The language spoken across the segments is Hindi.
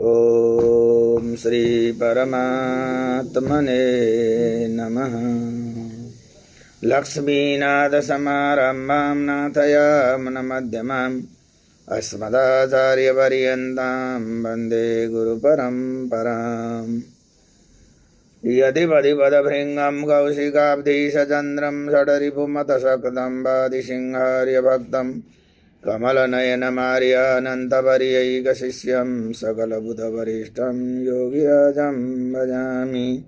ओम श्री परमात्मने नमः। लक्ष्मीनाथसमारम्भां नाथयामुनमध्यमाम् अस्मदाचार्यपर्यन्तां वन्दे गुरुपरम्पराम्। यदिपदिपदभृङ्गं कौशिकाब्धीशचन्द्रं षडरिपुमतशक्तं वादिसिंहार्यभक्तं कमलनयनमार्यानन्तवर्यैकशिष्यं सकलबुधवरिष्ठं योगिराजं भजामि।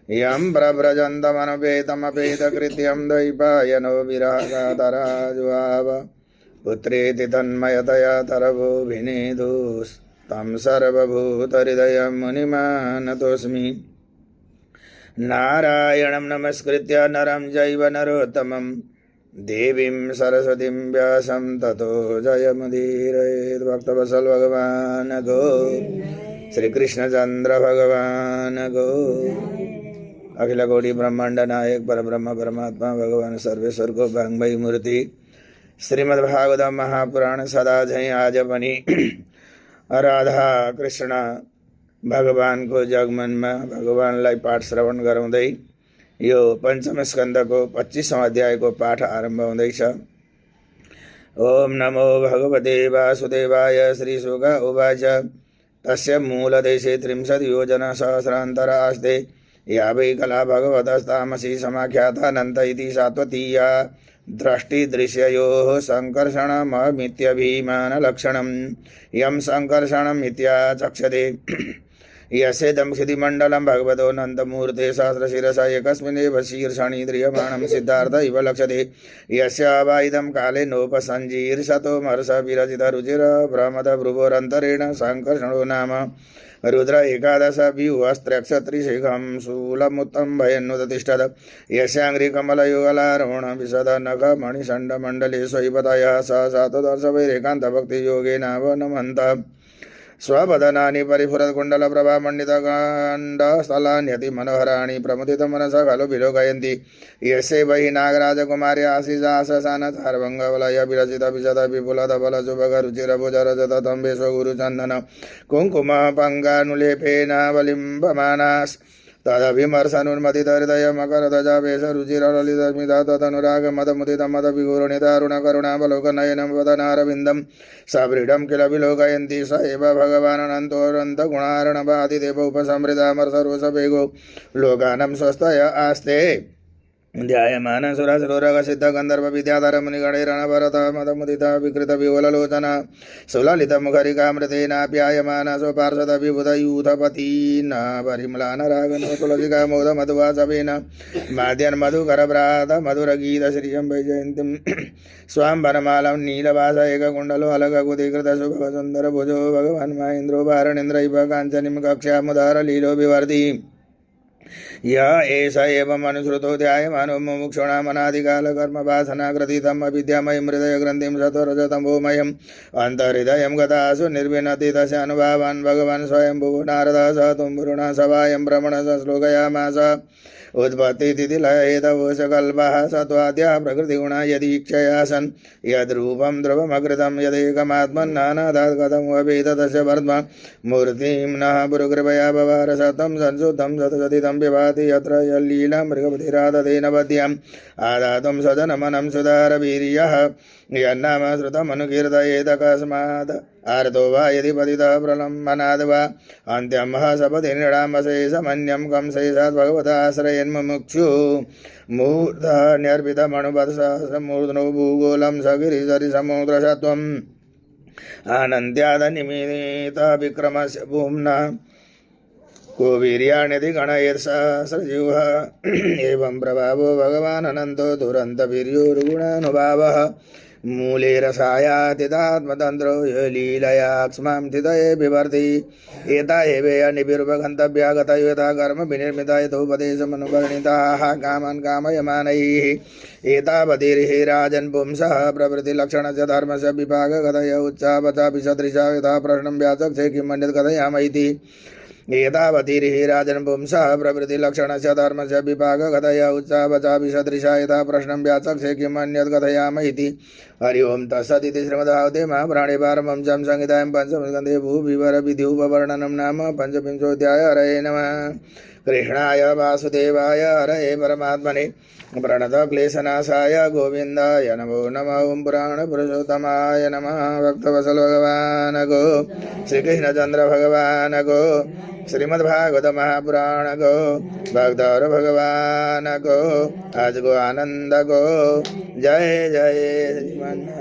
यं प्रव्रजन्तमनुपेतमपेतकृत्यं द्वैपायनो विरागातराजुआव पुत्रेति तन्मयतया तरवोऽभिनेदुस्तं सर्वभूतहृदयं मुनिमानतोऽस्मि। नारायणं नमस्कृत्य नरं चैव नरोत्तमं देवीं सरस्वतीं व्यासं ततो जयमुदीरयेत्। भक्तवत्सल भगवान गो, श्री कृष्णचंद्र भगवान गो। अखिल कोटि ब्रह्मांड नायक परब्रह्म परमात्मा भगवान सर्वेश्वर को भांगमयी मूर्ति श्रीमद्भागवत महापुराण सदा जय आज बनी। राधा कृष्ण भगवान को जगमन में भगवान लाई पाठ श्रवण गराउँदै यो पंचम स्कंद को 25वां अध्याय को पाठ आरंभ हुँदैछ। ओम नमो भगवते वासुदेवाय। श्रीशुक उवाच तस्य मूलदेशे 30 योजना सहस्रांतर आस्ते या वै कला भगवतस्तामसी समाख्यातानन्त इति सात्वतीया दृष्टिदृश्ययोः संकर्षणममित्यभिमानलक्षणं यं संकर्षणमित्याचक्षते यस्येदं क्षितिमण्डलं भगवतो नन्दमूर्ते सहस्रशिरसा एकस्मिन्नेव शीर्षणि ध्रियमाणं सिद्धार्थ इव लक्ष्यते। यस्य वा इदं काले नोपसञ्जीर्षतो मर्षविरचितरुचिर भ्रमदभ्रुवोरन्तरेण संकर्षणो नाम रुद्र एकादश व्यूहस्त्रक्षत्रिशिखं शूलमुत्तम्भयन्नुदतिष्ठत्। यस्याङ्घ्रिकमलयुगलारोहण विशद नखमणिषण्डमण्डले स्वैपतयः स सातदर्शवैरेकान्तभक्तियोगेनावनमन्त स्वपदनानि परिफुरत्कुण्डलप्रभामण्डितकाण्डस्थलान्यति मनोहराणि प्रमुदितमनसा खलु विलोकयन्ति। यस्य वै नागराजकुमारी आशिषासनचार्वङ्गवलय विरचित विशद विपुलधवलसुभगरुचिरभुजरजतम्बेश्वगुरुचन्दन कुङ्कुम पङ्गानुलेपेन वलिम्बमानास् तदभिमर्शनुन्मथितहृदय मकरध्वजवेशरुचिरललितस्मिता तदनुरागमदमुदितमदविघूरणितारुणकरुणावलोकनयनं वदनारविन्दं सव्रीडं किल विलोकयन्ति स एव भगवानन्तोरन्तगुणार्णवादिदेव उपसंहृतामर्षरोषवेगो लोकानं स्वस्तय आस्ते। ध्यायमान सुरसुरगसिद्धगन्धर्व विद्याधर मुनिगणैरणभरत मदमुदित विकृत विवललोचन सुललित मुखरिकामृतेनाप्यायमान स्वपार्षद विबुधयूथपतीन परिम्लान रागन तुलसिका मोद मधुवासवेन माद्यन्मधुकर व्रात मधुरगीत श्रियं वैजयन्तीं स्वां वनमालं नीलवास एककुण्डलो अलगकुटीकृत शुभसुन्दर भुजो भगवान् महेन्द्रो वारणेन्द्र इव काञ्चनीं कक्ष्यामुदार लीलो विवर्ति। य एष एव मनुश्रुतो ध्यायमानो मुमुक्षूणामनादिकालकर्मवासनाग्रथितम् अविद्यामयं हृदयग्रन्थिं सत्वरजतमोमयम् अन्तर्हृदयं गतासु निर्विनति तस्य अनुभावान् भगवान् स्वयंभुवो नारदः स तुम्बुरुणः सभायं भ्रमणः श्लोकयामास। उत्पत्तिथितिलयेतवोषकल्पः सत्त्वाद्यः प्रकृतिगुणा यदीक्षयासन् यद्रूपं ध्रुवमकृतं यदेकमात्मन्नानादात् कथमुपवेद तस्य वर्त्म मूर्तिं नः गुरुकृपया भवार सतं संशुद्धं सतसतितं विभाति यत्र यल्लीला मृगपतिरादतेन वद्यम् आदातुं सजनमनं सुधारवीर्यः यन्नाम श्रुतमनुकीर्तयेदकस्मात् आर्तो वा यदि पतितः प्रलम्बनाद् वा अन्त्यं सपदि नृणामशेषमन्यं कंशेषात् भगवताश्रयन्मुमुक्षु मूर्धन्यर्पितमणुपदसमूर्ध्नो भूगोलं सगिरिसरिसमुद्रशत्वम् आनन्द्यादनिमित विक्रमस्य भूम्ना को वीर्याण्यति गणयत्सहस्रजिह्वः एवं प्रभावो भगवान् अनन्तो दुरन्तवीर्योर्गुणानुभावः मूले रसायातितात्मतन्त्रो लीलया क्ष्मां थितये बिभर्ति एता एवेयनिभिर्वगन्तव्या गतयो यथा कर्म विनिर्मिता यथोपदेशमनुवर्णिताः कामान् कामयमानैः एतावतीर्हि राजन् पुंसः प्रवृत्तिलक्षणस्य धर्मस्य विभागगतय उच्चावचापि सदृशा यथा प्रश्नं व्याचक्षे किमन्यत् कथयाम इति एतावतीरिः राजन् पुंसः प्रवृत्तिलक्षणस्य धर्मस्य विभागकथया उत्साहवचापि सदृशा यथा प्रश्नं व्याचक्षे किम् अन्यत् कथयाम इति। हरि ओं तत्सदिति श्रीमद्भागवते महापुराणे पारमहंस्यां संहितायां पंचमस्कन्धे भूविवरविधिरूपवर्णनं नाम पञ्चविंशोऽध्याय। हरये नमः। कृष्णाय वासुदेवाय हरये परमात्मने प्रणतक्लेशनाशाय गोविन्दाय नमो नमः। ओं पुराणपुरुषोत्तमाय नमः। भक्तवत्सल भगवान् को, श्रीकृष्णचन्द्र भगवान् को, श्रीमद्भागवत महापुराण को, भक्तौर भगवान को, आज को आनंद को। जय जय श्रीमन्नारायण।